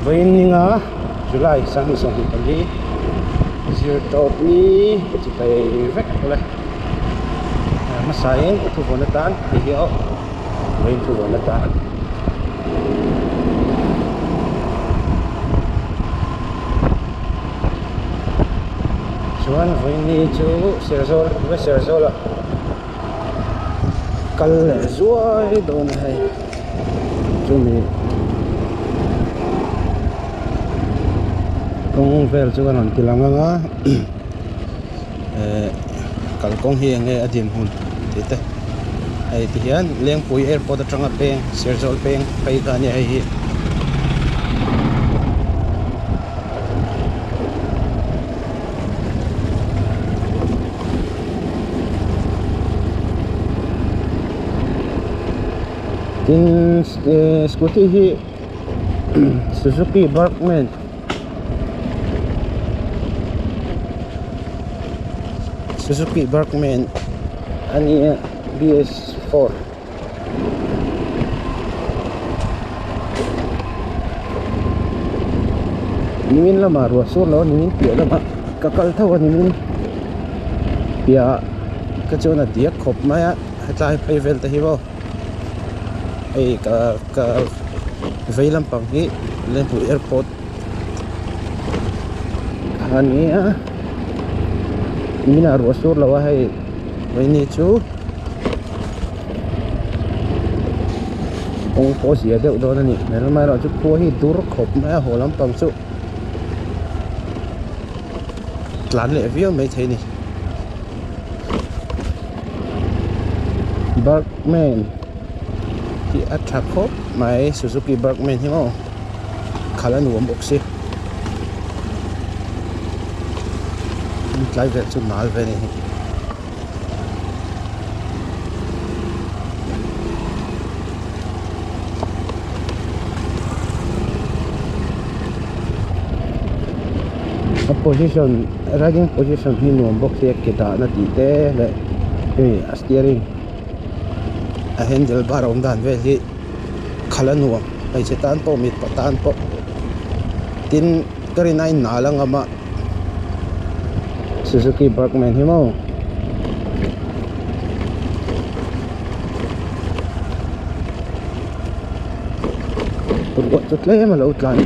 Vaininga July sang isang hitali zero top ni cipay vek oleh masain tu bonatan hiyo vain tu bonatan chuan vain ni chu serzol ve serzola kal zuai don hai chumi kong vel chu kan tilanga nga kalkong hi nge adin hun tite ai ti hian lengpui airport atanga peng serzol peng pai ka ni ai hi tin scooty hi Suzuki Barkman ani BS4 nimin lama ruas lo nimin pia lama kakal thaw nimin pia kachona dia khop maya hatlai pai vel ta hi bo ai ka veilam pang hi Lempu airport ania mina ruas lo hai ini chu ong po sia deuh don ani mel mai ro chu ko hi dur khop ma holam pang chu tlan le view mai thei ni Barkman ti athak khop mai Suzuki Barkman hi mo khalan wom boxi tlai vel chu mal ve ni position riding position hi nuam box ek ke da na ti te le steering a handle bar om dan ve hi khala nuam ai che tan po mit patan po tin kari nai na lang ama Suzuki Barkman hi mo turbo chutle ma lo tlan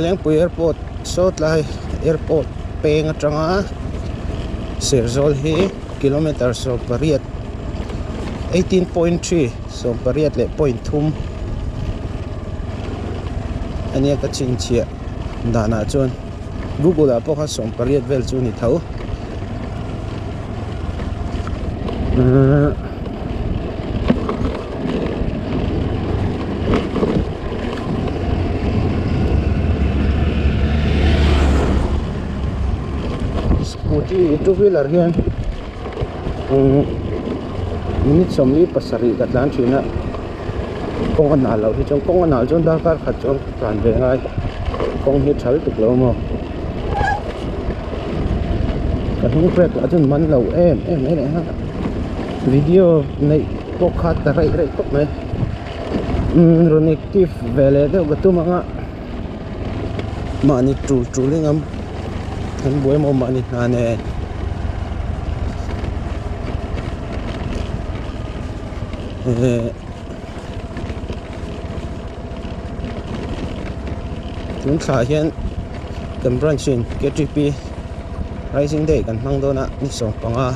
Lempu airport so tlai airport peng atanga serzol hi kilometer so pariat 18.3 so pariat le point thum ania ka chin chia dana chon google apo kha som pariat vel chu ni thau two wheeler hian minute somli pasari katlan thina kong anal lo hi chong kong anal chon dakar khat chon plan ve ngai kong hi thal tuk lo mo ka thung prek la chon man lo em nei ha video nei ko khat ta rai ko me ronective vele de gatum nga mani tru lingam kan boy mo mani na ne chúng ta hiện cầm branching KTP Rising Day kan mang do na ni song panga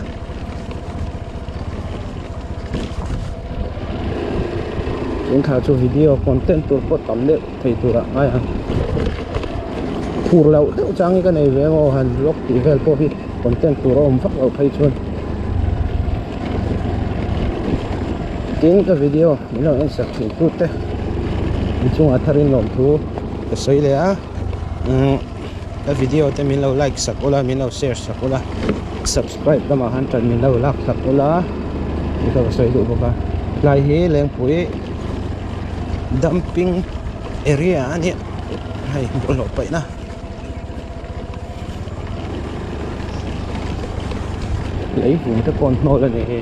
chúng ta cho video content tur pot tam le thei tura ai ha phur lau deuh changi ka nei ve mo han lok ti vel po hi content tur om phak lo thei chun tin ka video milo en sak thi tu te chung atharin lom thu ka sei le a ka video te min lo like sakola min lo share sakola subscribe lama han tan min lo lak sakola ni ka sei du boka lai hi lengpui dumping area ani hai bolo pai na lấy vùng cái con nô lên này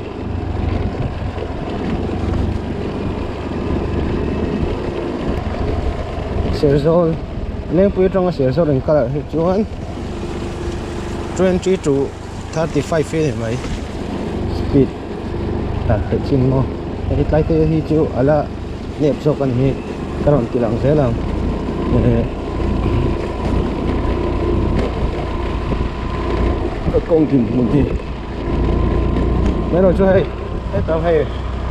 Serzol nên bây trong Serzol in color hi chuan 20 to 35 feet mai speed ta te chin mo hi tlai te hi chu ala nep so kan hi karon tilang zelang công trình một gì mấy rồi chú hay hết tao hay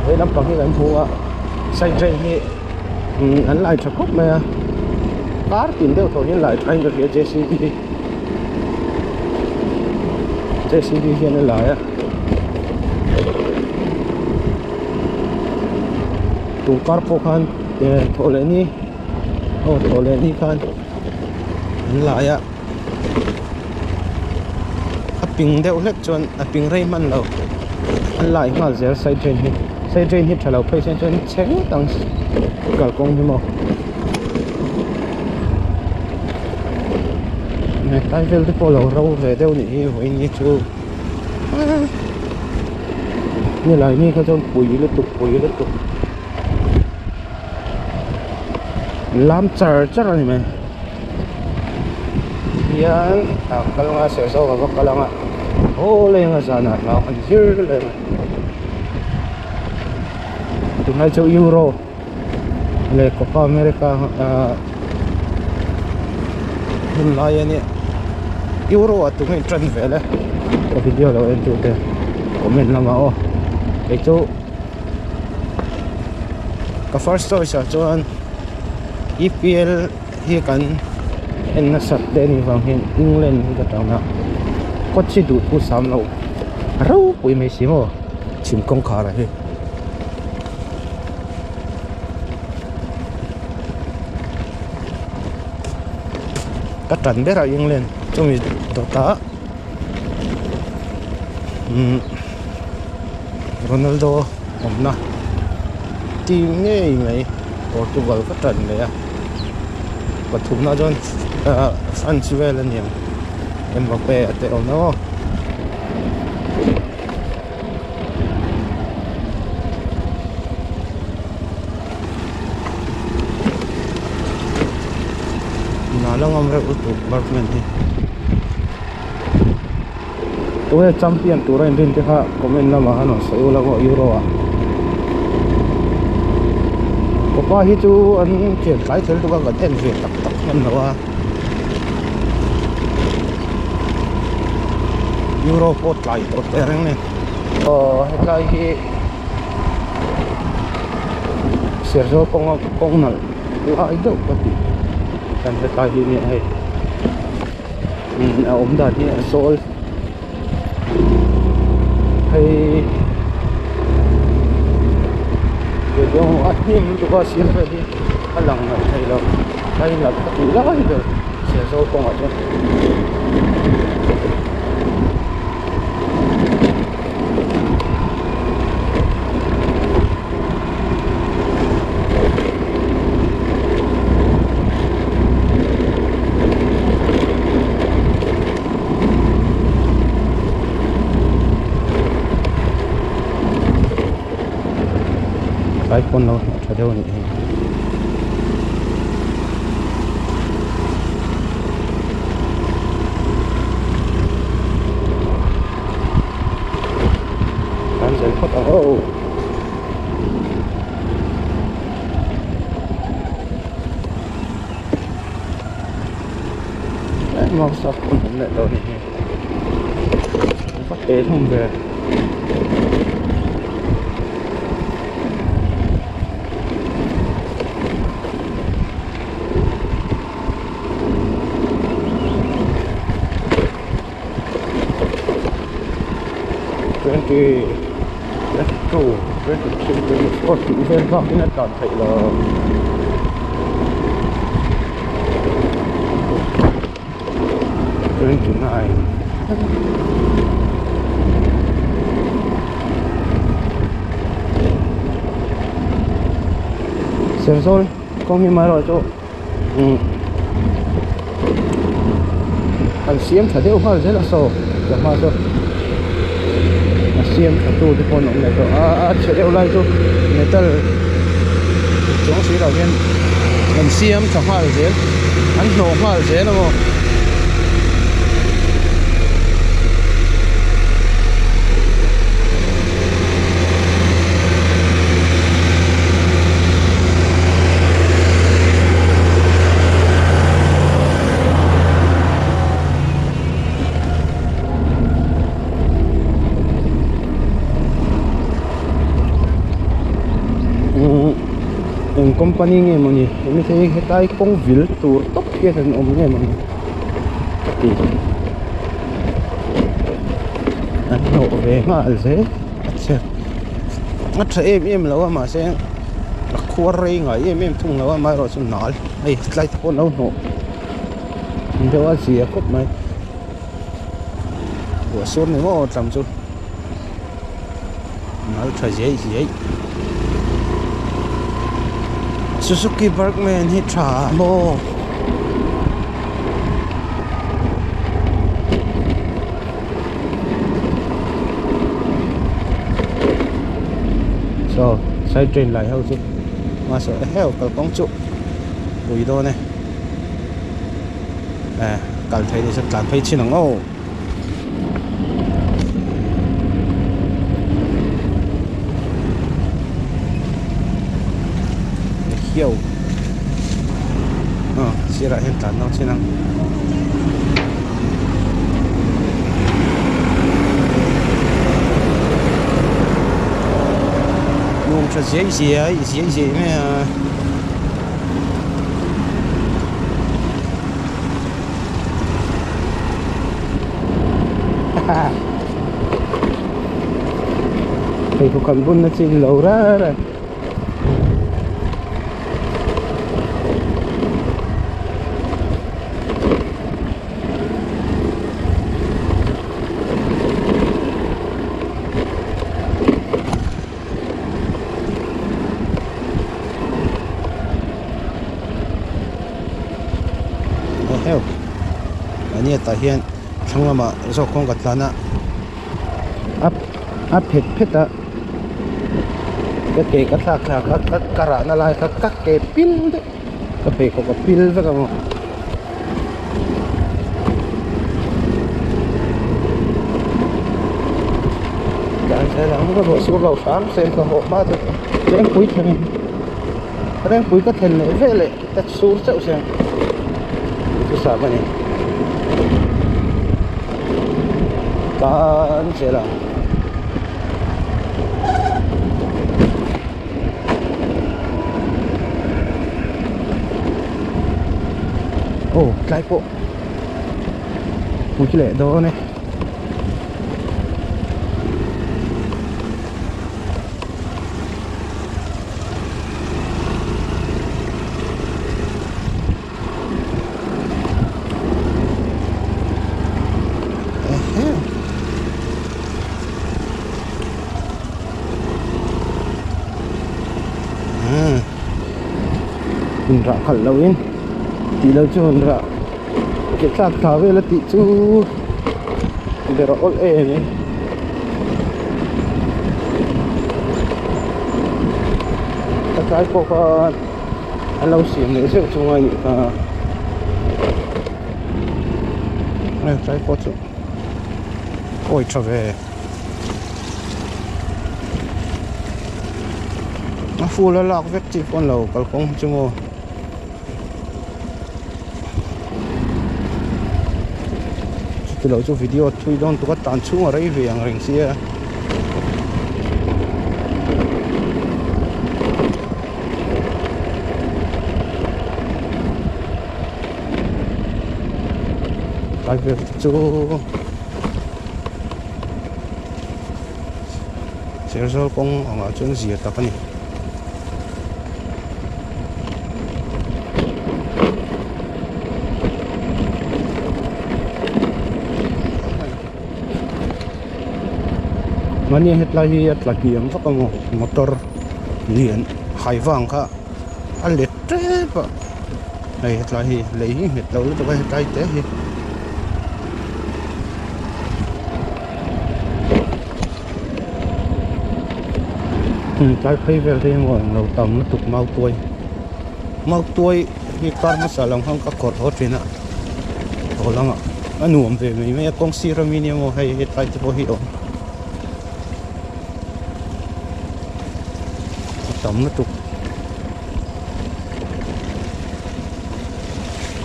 với lắm bằng cái gánh phụ ạ xanh trên thì hắn lại cho khúc mà cá tìm theo thôi hiện lại anh được cái JCB hiện lại á tụ carpo khan thôi lên đi thôi lên đi khan hắn lại á ping deuh hlek chuan a ping rei man lo an lai ngal zel side train hi thalo phei sen chuan cheng tang kal kong hi mo ne tai vel te polo ro ve deuh ni hi hoi ni chu ni lai ni kha chuan pui le tu lam char ani mai yan kalanga Serzol ka kalanga ole nga sana na ang zero le tu na cho euro le Copa America hun la ya ni euro atu ngai tran vele ko video lo en tu te comment lama o e chu ka first story sa chuan EPL hi kan en na sat de ni wang hin England hi ka tang na ko chi du pu sam lo ro pui me si mo chim kong kha ra hi ka tan be ra England chumi to ta Ronaldo omna team nge mai Portugal ka tan le ya pathum na jon France vel ani Mbappe ate ono nalang amre utu barman hi to champion tour in din ha comment na ma ano sa ula ko euro a Copa hi chu an khel kai thel tu ka ten ve tak tak man lawa euro pot lai to tereng ne hetlai hi Serzol kong nal lai do pati kan hetlai hi ni hai om da ni sol hai yung atim tu ba sir pa di alang na thai lo thai la tu la hi do Serzol kong ato iPhone lo chadeu ni kan zel phot mau sắp con lại đâu này bắt tế không về let's go 22 có chữ thêm vào cái này cảm thấy là trên chữ này Serzol không như mai rồi chỗ anh xem thật đều hoa rất là sâu rất hoa sâu xem tu thì con nó này rồi chơi đều lại rồi người ta chống sĩ đầu tiên kan siam thahal zel an no hal zel mo yung company nghe mọi người mình thấy cái tay công việc tour tốc kia thành ông nghe mọi người anh nổ về mà dễ chắc em lâu mà sẽ khua rây ngay em thùng lâu mà rồi xuống nói ấy lại con lâu nổ mình đâu gì cốt mày của xuống này mà làm chút nói trời dễ Suzuki Bergman hi tha mo so sai train lại hậu chứ mà sợ heo cả công trụ bùi đô này cảm thấy thì sẽ cảm thấy chi năng ô hiểu sẽ lại hiện tại nó sẽ năng dùng cho dễ mẹ thầy cũng cần vun nó chỉ lâu ra rồiนี่ตาเฮียนทั้งมาโซคงกัดลานะอัพเผ็ดอ่ะก็เกะก็ทักก็กระนั่นอะไรก็เกะปิ้ลเด้ก็เปก็ปิ้ลสักมั้งการใช้แล้วมันก็บอกสู้เรา3 เซนก็6 บาทแรงปุ๋ยเท่านี้แรงปุ๋ยก็เท่านี้เว้ยเลยแต่สู้เจ้าเสียงที่สามนี่กันเสียละโอ้ไกลโปะผู้ชิเล่โดนเนี่ยhình rạ khẩn lâu yên tí lâu cho hình rạ cái sạc thả về là tí chú để rõ ổn ế nhé các cái có lâu xỉm nữa sẽ chung anh này trái có chỗ ôi trở về nó phu là lạc vết chỉ con lầu cả không chứ ngô từ lâu cho video thui don tu có tàn xuống ở đây về hàng rình xia tại việc chú sẽ rồi con ở chỗ gì tập này Mani hetlai atlaki am fakamo motor lian haivang kha alet trepa ai hetlai lei hetlo lu to hetlai te hi cái phây về đây ngồi lầu tầm nó tục mau tuổi mau tuoi hi kar ma salang hang ka kor ho trina holanga anuam ve me kong sira mini mo hai he tai te po hi o tam na tu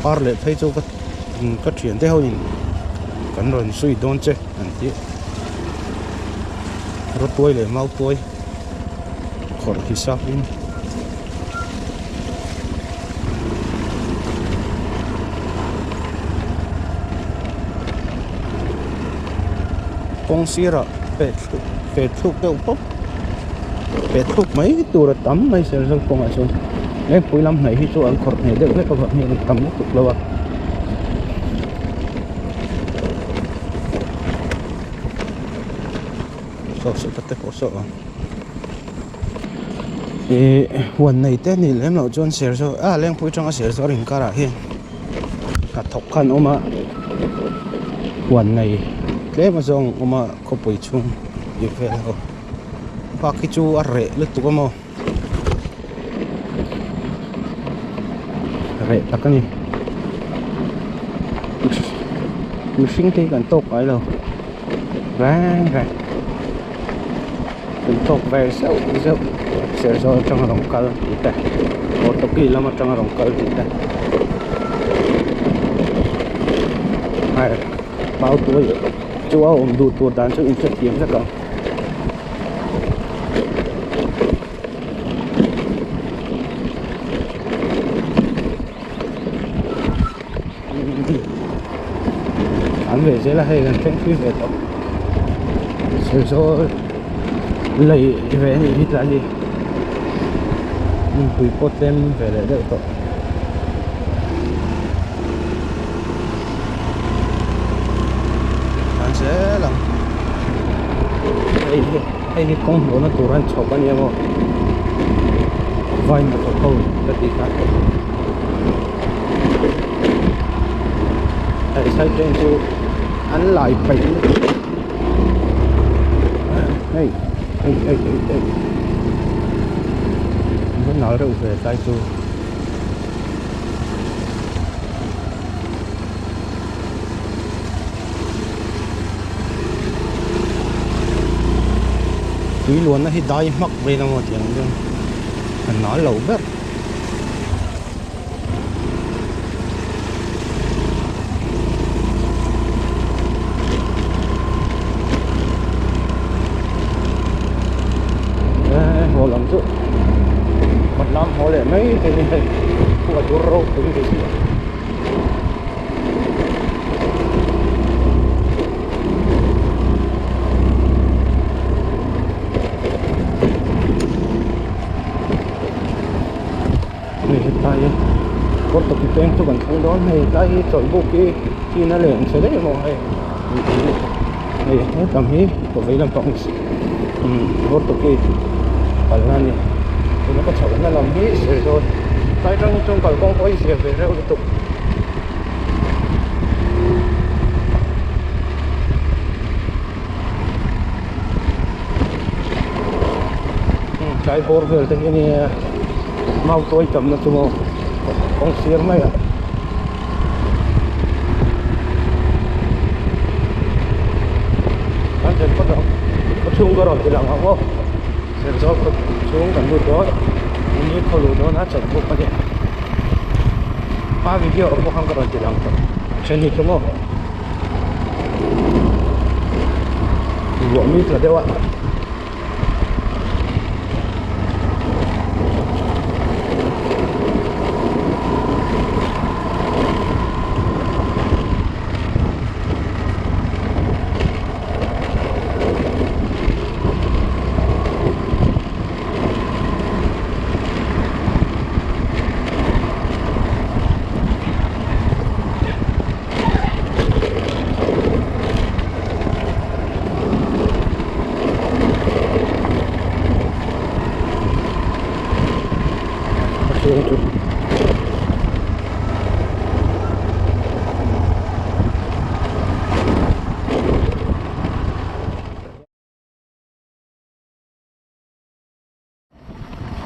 par le thai chu ka thian te ho in kan ron sui don che an ti ro tuoi le mau tuoi khor hisap in kong sira pe thuk te upop pe thuk mai tur tam mai sel sang kong asun le puilam nei hi chu an khor nei de le ka ba ni tam na tuk lawa so ta te po so wan nei te ni lem lo chon ser so leng pui chang a ser so ring kara hi ka thok khan oma wan nei le ma zong oma khopui chung ye ve ho pa ki chu a re le tu mo re takani machine te kan tok ai lo rang rang kan tok ve sao sao ser so chang rong kal ita auto ki lama chang rong kal ita hai bao tuổi chú ông đủ tuổi đàn cho in chất tiếng rất cao anh về sẽ là hay gần trên phi về tộc sẽ số lấy về thì ít là gì tùy có tem về để đợi tộc sẽ làm đây con nó tụi anh chọc anh em vai mà tụi tôi là tí khác đây sai trên chú anh lại phải hey nó nói đâu về tay chú quý luôn nó thì đai mắc về nó một tiếng luôn anh nói lâu bếp hồ lắm chứ mặt năm hồ lệ mấy cái này của chú râu tính cái gì tay có tập quen cho bản thân đó này tay chọi vô kia nó liền sẽ đấy mọi người này hết tầm hí của vậy làm tổng có tập kia phải là này nó có chọn nó làm hí rồi tay trong cả con có gì về rêu tục trái bor về thế này mau tôi cầm nó chung con xiên này ạ anh thấy có đâu có chung có rồi thì làm không sẽ do có chung cần lụt đó như không lụt đó nó chật một cái gì ba video ở không có rồi thì làm không trên đi chung không luộc mít là đâu ạ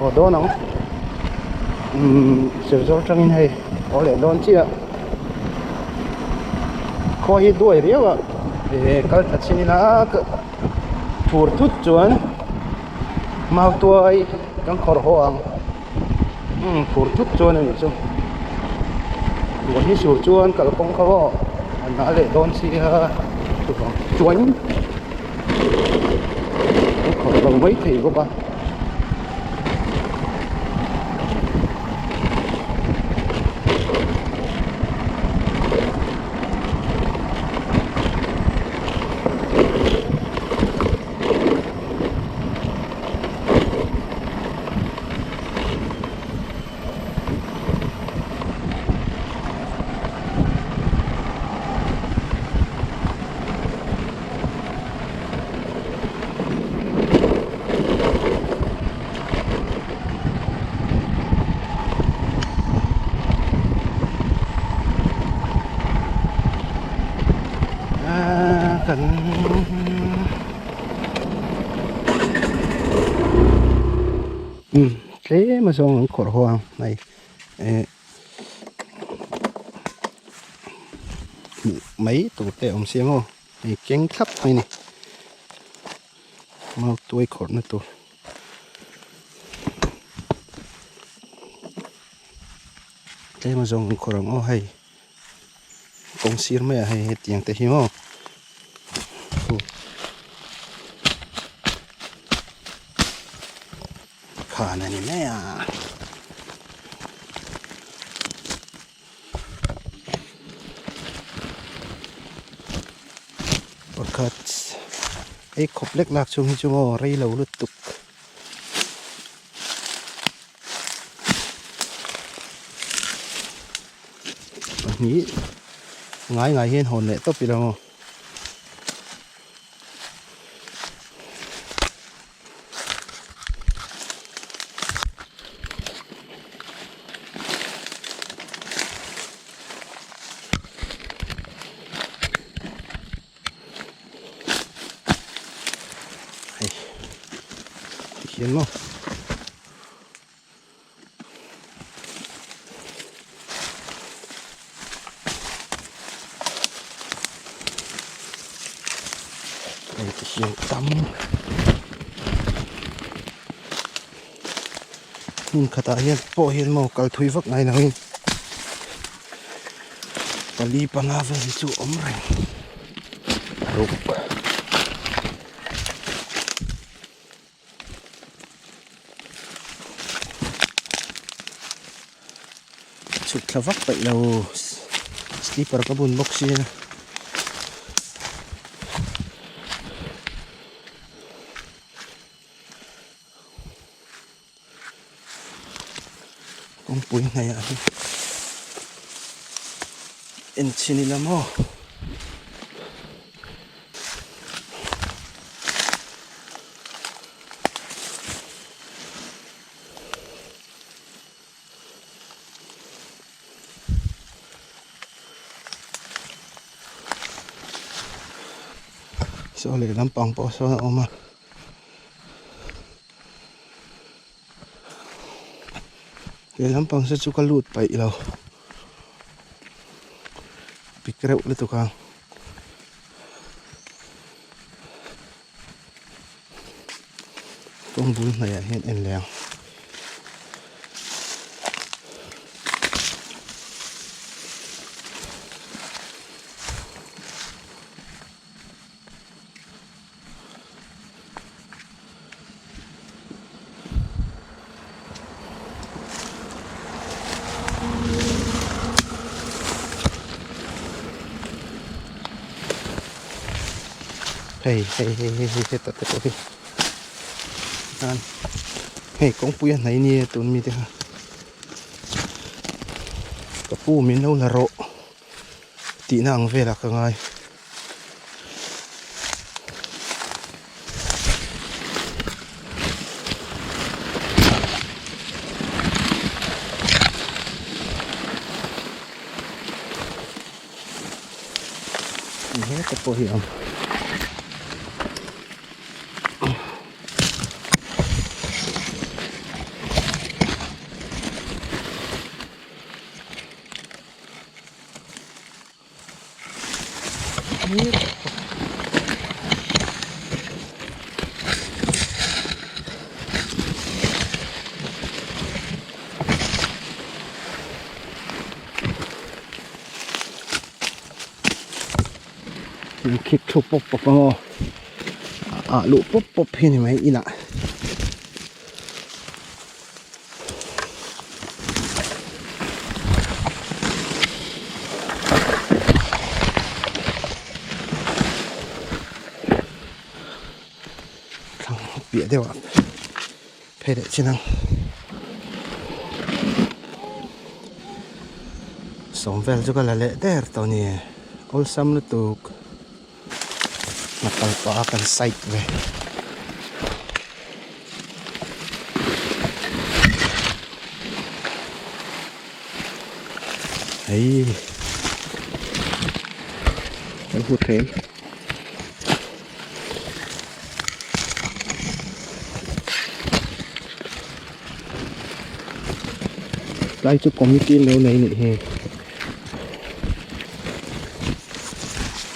Có đó không? sử dụng trong in hay có lẽ đón chia có hi đuổi riêng ạ để các thật xin là phur thút chuan mau tuổi căng khổ hoang phur thút chuan này chứ còn hi sử chuan cả công khâu anh đã lệ đón chia chuan khổ bằng mấy thì có ba cần thế mà xong khổ hoang này mấy tủ tệ ông xem không này cánh thấp này này mau tuổi khổ nữa tụ thế mà xong khổ hoang ô hay công xir mấy hay tiếng tệ hiếm không khả này nè à cut ấy khop lek lạc chung chung rây lâu lướt tục nghĩ ngái ngái hiên hồn lệ tốt bị đâu hiên không hiên tắm nhưng khata hiên po hiên mau kal thui vak này nào hiên pali pangave chu omreng rup chụp thlavak vậy đâu slipper cái bùn box này con bùi này à en sini lah mo so le lampang po so oma le lampang sa chu kalut pai lo pikreu le tu kang con bún này hiện en leng hey tao tao kan hey kong puya này ni tun mi te ha ka pu min lo la ro ti nang ve la ka ngai ni ka po hiam Ini kick to pop pop mo. Lu pop pop ini may ina. Bịa đều ạ. Phê đệ chi năng. Sống vel juga là lệ der tao nè. Ol sam nó tục. Napalpa akan site về. Ấy. Vẫn hút thêm. Đây chút committee lâu này nè.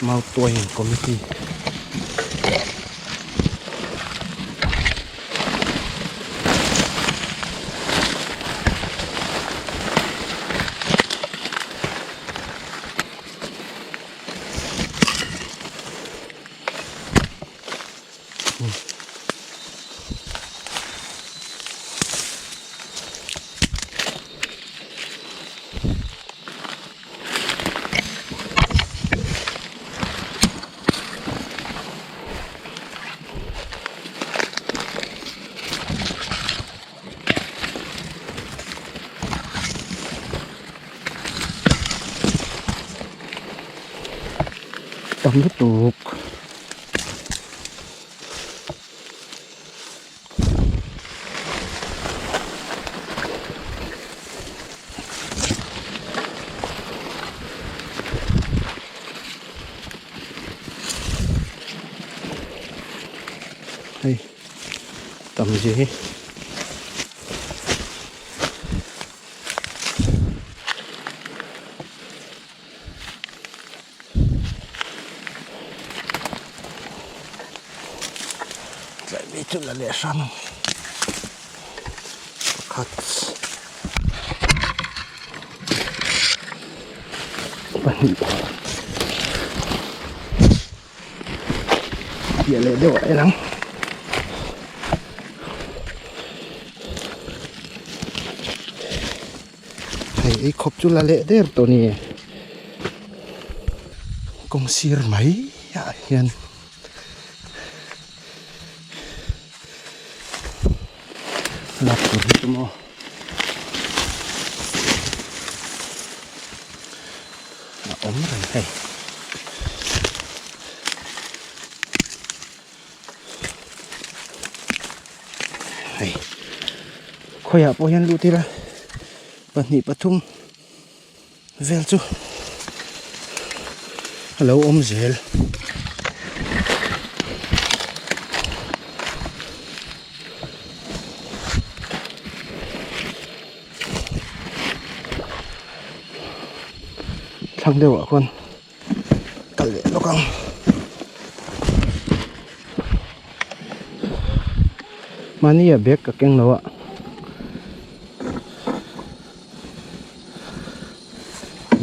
Mau tuổi committee. Tầm nó tục. Đây, tầm gì? Itu lah lesan. Cut. Bani. Dia le dewa elang. Hai khop chu la le der to ni. Kong sir mai ya hian. Lapor itu mo. Om ren hey. Hey. Khoya po yan luti la. Pani patum. Vel chu. Hello om zel. Thằng đều ạ con cẩn lệ nó không mà ní biết cả keng nó ạ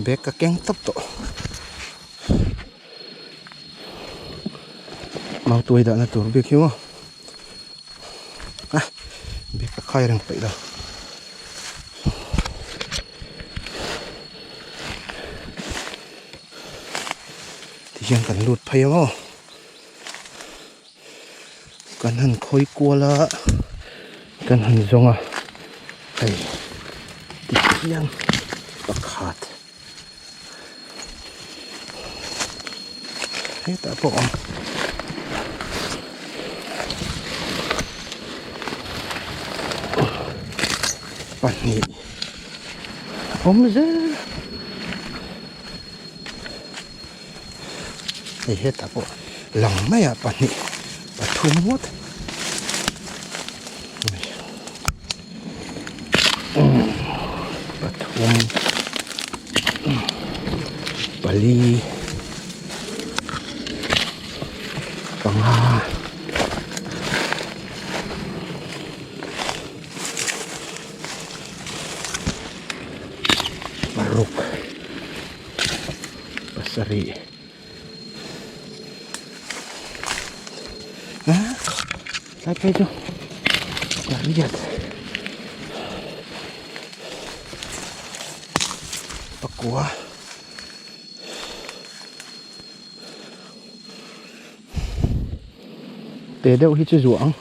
biết cả keng tấp tổ mau tuổi đã là tuổi biết hiểu không à biết cả khai rằng vậy đâuยังกันหลุดพยมกันหันคอยกลัวละกันหันจงอ่ะไอ้ติดยังประขาดให้ตาปองปันนี้ผมจะ hết à bộ lòng mấy à bạn nhỉ và thu hút và thu Bali panga baruk pasari apa itu lihat pakua để đâu khi chưa ruộng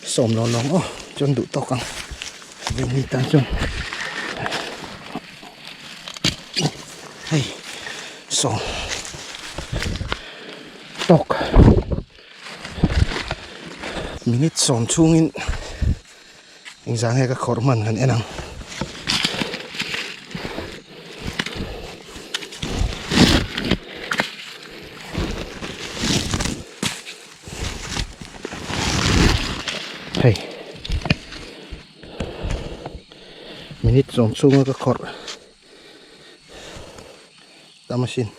sổm nó nóng chân đủ to căng bên đi ta chân hay sổm tóc minute sổm chung in anh dáng hay các khẩu mần gần em nào hey minute sổm chung các khẩu ta machine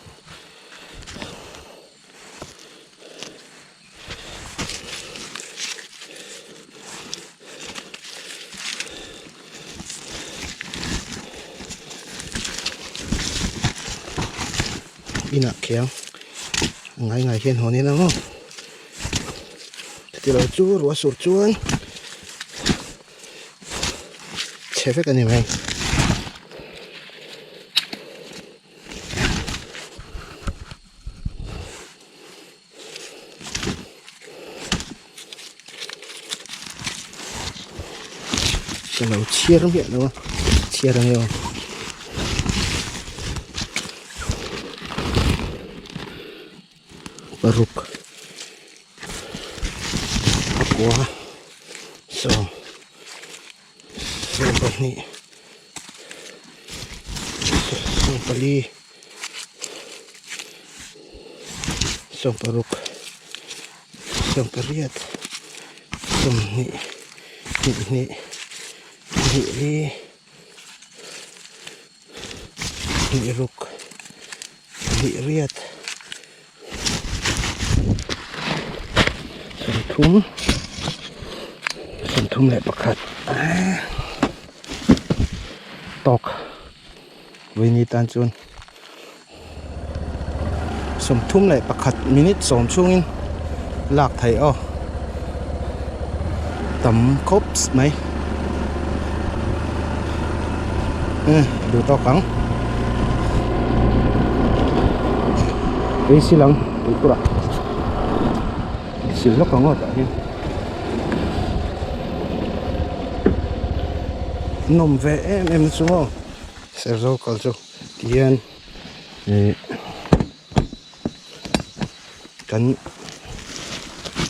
ina keng ngai ngai hian honi na mo ti lo chu ro sur chuan chefe ka ni mai cái nào chia nó miệng đúng không chia ra nhiều baruk aqua so pali so baruk so pariat so ni ruk ni riat thum lại pakhat tok vini tan chun som thum lại pakhat minute som chungin lak thai tam khops mai du to kang isi lang ikura silok kang ota hian nom ve em chumo serzo kalcho tian kan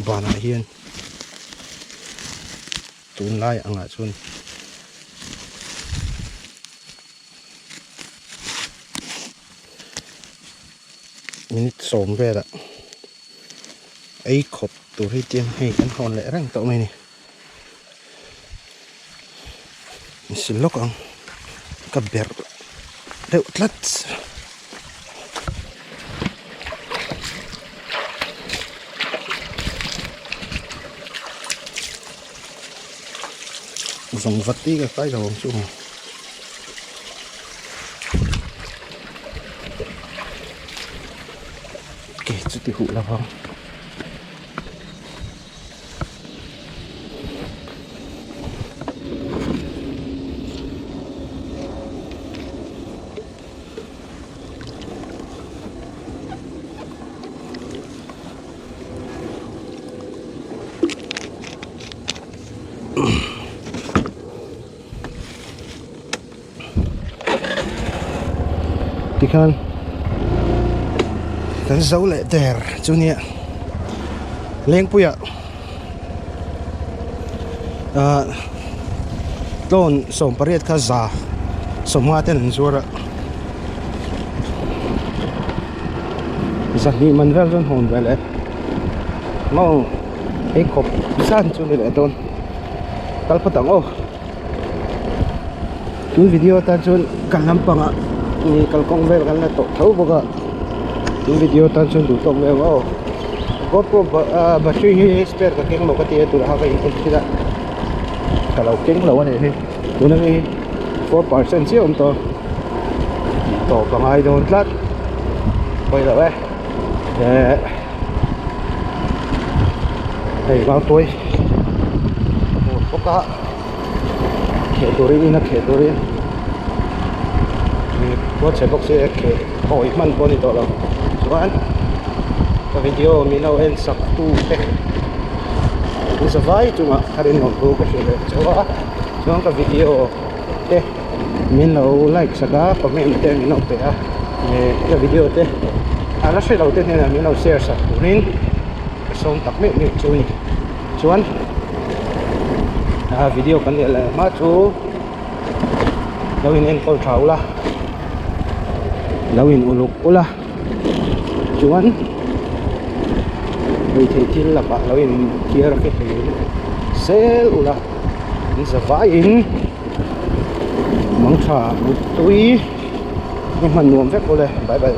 bana hian tun lai anga chun minute som ve da ai khop tu ri tian hei kan hon le rang to mai ni silok ang kaber deu tlat dòng vật tí cái tay đầu chung kể chút tỷ hụ là không thì kan dấu lệ der chú nhẹ lên puya tôn som pariat kha za som ha ten zura za ni man vel ron hon vel mau e khop san chu le ton kal patang tu video ta chun kan lampanga mi kalkong vel kan na to thau boka in video tan sun du tong vel o GoPro battery hi spare ka keng lo ka ti tu ha ka in sida kalau keng lo ne he tu na hi 4% siom to pangai don tlat quay lại đây đây vào tôi một phút cả khé tôi đi nó khé tôi đi có sẽ bóc sẽ khé hỏi mình con đi đó rồi các cái video mình nào em sắp tu thế mình sẽ vai chúng mà hay nên tu cái gì đấy cho cái video thế mình nào like saka comment thế mình nào bé cái video thế nó sẽ đầu tiên là mình nào share sa turin xong tập mấy mình chui chuan video kan là má chú lâu in em con thảo la lâu in uluk ula chuan vì thế thì là bạn lâu in kia ra cái gì sel ula in sa vai in mong thả một túi nhưng mà nuông phép ula bye bye